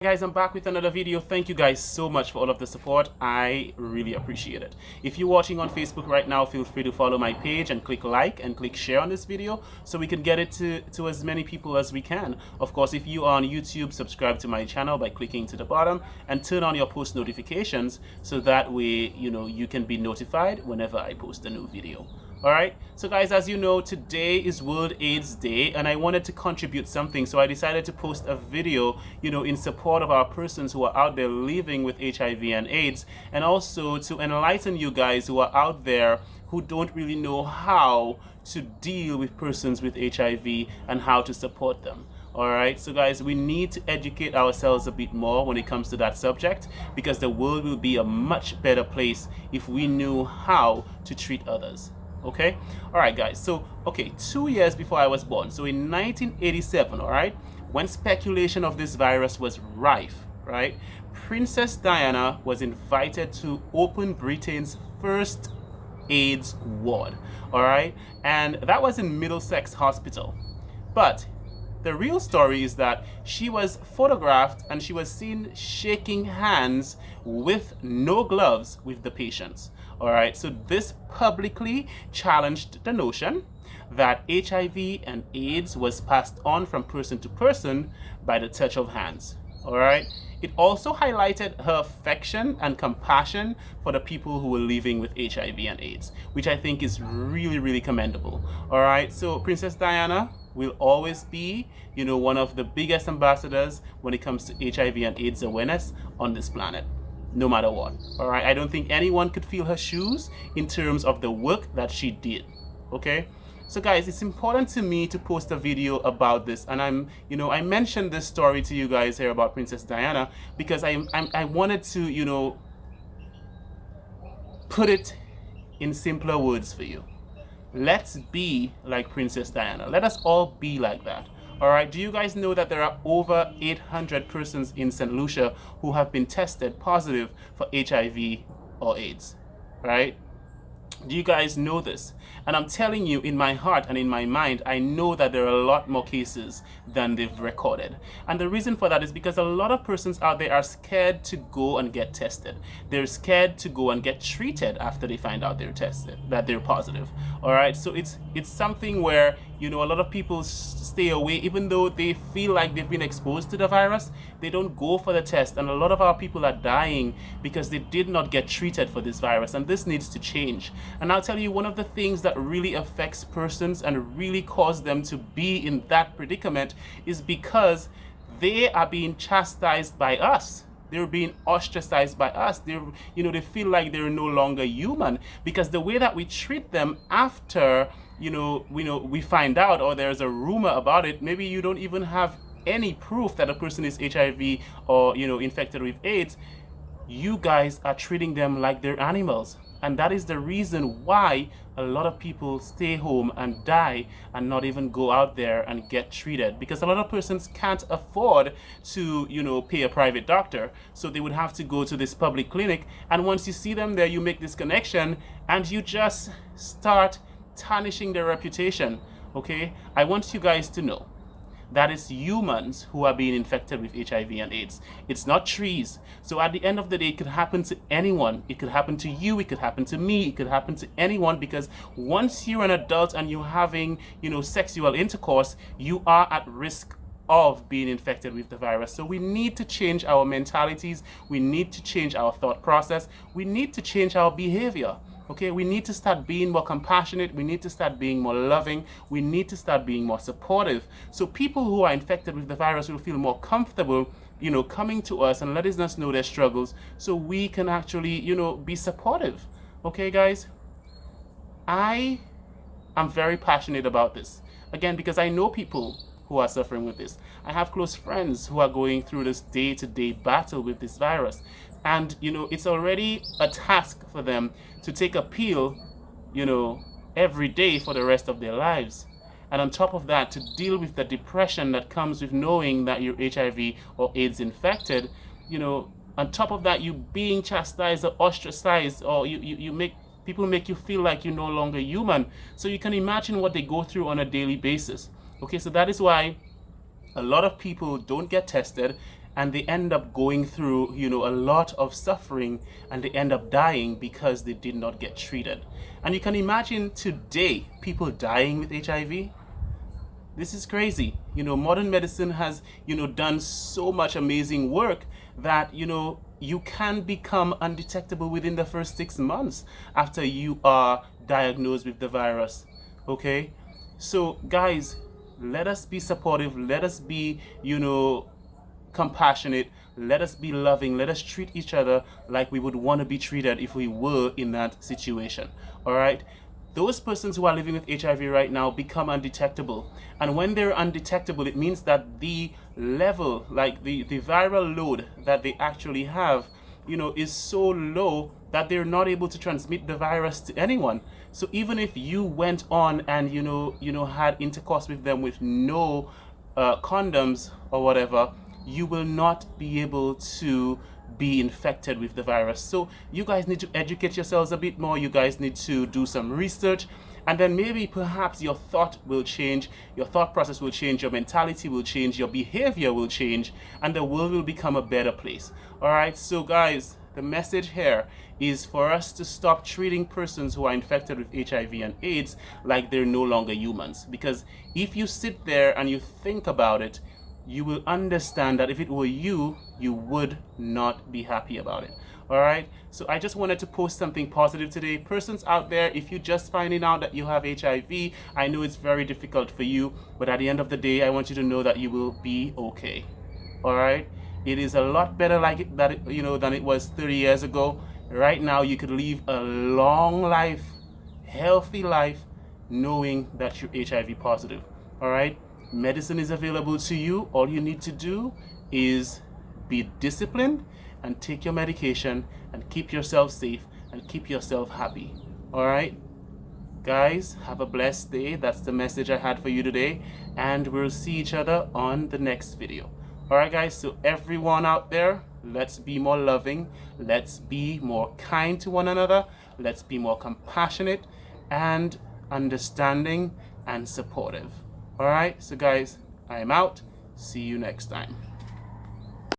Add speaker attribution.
Speaker 1: Guys, I'm back with another video. Thank you guys so much for all of the support. I really appreciate it. If you're watching on Facebook right now, feel free to follow my page and click like and click share on this video so we can get it to as many people as we can. Of course, if you are on YouTube, subscribe to my channel by clicking to the bottom and turn on your post notifications so that way, you can be notified whenever I post a new video. Alright, so guys, as you know, today is World AIDS Day and I wanted to contribute something, so I decided to post a video, in support of our persons who are out there living with HIV and AIDS, and also to enlighten you guys who are out there who don't really know how to deal with persons with HIV and how to support them. Alright, so guys, we need to educate ourselves a bit more when it comes to that subject, because the world will be a much better place if we knew how to treat others. Okay, all right guys, so 2 years before I was born, so in 1987, all right, when speculation of this virus was rife, right, Princess Diana was invited to open Britain's first AIDS ward, all right, and that was in Middlesex Hospital. But the real story is that she was photographed and she was seen shaking hands with no gloves with the patients. All right, so this publicly challenged the notion that HIV and AIDS was passed on from person to person by the touch of hands. All right, it also highlighted her affection and compassion for the people who were living with HIV and AIDS, which I think is really, really commendable. All right, so Princess Diana will always be, one of the biggest ambassadors when it comes to HIV and AIDS awareness on this planet, no matter what. All right, I don't think anyone could fill her shoes in terms of the work that she did. Okay, so guys, it's important to me to post a video about this, and I mentioned this story to you guys here about Princess Diana because I wanted to, put it in simpler words for you. Let's be like Princess Diana. Let us all be like that. All right, do you guys know that there are over 800 persons in St. Lucia who have been tested positive for HIV or AIDS, right? Do you guys know this? And I'm telling you, in my heart and in my mind, I know that there are a lot more cases than they've recorded. And the reason for that is because a lot of persons out there are scared to go and get tested. They're scared to go and get treated after they find out they're tested, that they're positive. All right, so it's something where, a lot of people stay away, even though they feel like they've been exposed to the virus, they don't go for the test. And a lot of our people are dying because they did not get treated for this virus, and this needs to change. And I'll tell you, one of the things that really affects persons and really cause them to be in that predicament is because they are being chastised by us. They're being ostracized by us. They feel like they're no longer human because the way that we treat them after, we find out, or there's a rumor about it, maybe you don't even have any proof that a person is HIV or, infected with AIDS. You guys are treating them like they're animals. And that is the reason why a lot of people stay home and die and not even go out there and get treated, because a lot of persons can't afford to, pay a private doctor. So they would have to go to this public clinic. And once you see them there, you make this connection and you just start tarnishing their reputation. Okay, I want you guys to know that it's humans who are being infected with HIV and AIDS. It's not trees. So at the end of the day, it could happen to anyone. It could happen to you. It could happen to me. It could happen to anyone, because once you're an adult and you're having, sexual intercourse, you are at risk of being infected with the virus. So we need to change our mentalities. We need to change our thought process. We need to change our behavior. Okay, we need to start being more compassionate. We need to start being more loving. We need to start being more supportive. So people who are infected with the virus will feel more comfortable, coming to us and letting us know their struggles so we can actually, be supportive. Okay, guys? I am very passionate about this. Again, because I know people who are suffering with this. I have close friends who are going through this day-to-day battle with this virus. And, it's already a task for them to take a pill, every day for the rest of their lives. And on top of that, to deal with the depression that comes with knowing that you're HIV or AIDS infected, on top of that, you being chastised or ostracized, or people make you feel like you're no longer human. So you can imagine what they go through on a daily basis. Okay, so that is why a lot of people don't get tested and they end up going through, a lot of suffering, and they end up dying because they did not get treated. And you can imagine today people dying with HIV. This is crazy. Modern medicine has, done so much amazing work that, you can become undetectable within the first 6 months after you are diagnosed with the virus. Okay? So, guys, let us be supportive. Let us be, compassionate. Let us be loving. Let us treat each other like we would want to be treated if we were in that situation. All right? Those persons who are living with HIV right now become undetectable. And when they're undetectable, it means that the level, like the viral load that they actually have, is so low that they're not able to transmit the virus to anyone. So even if you went on and, had intercourse with them with no condoms or whatever, you will not be able to be infected with the virus. So you guys need to educate yourselves a bit more. You guys need to do some research, and then maybe perhaps your thought will change, your thought process will change, your mentality will change, your behavior will change, and the world will become a better place. All right, so guys, the message here is for us to stop treating persons who are infected with HIV and AIDS like they're no longer humans. Because if you sit there and you think about it, you will understand that if it were you, you would not be happy about it. All right? So I just wanted to post something positive today. Persons out there, if you're just finding out that you have HIV, I know it's very difficult for you, but at the end of the day, I want you to know that you will be okay. All right? It is a lot better than it was 30 years ago. Right now, you could live a long life, healthy life, knowing that you're HIV positive. All right? Medicine is available to you. All you need to do is be disciplined and take your medication and keep yourself safe and keep yourself happy. All right? Guys, have a blessed day. That's the message I had for you today. And we'll see each other on the next video. All right, guys. So everyone out there, let's be more loving. Let's be more kind to one another. Let's be more compassionate and understanding and supportive. All right, so guys, I am out. See you next time.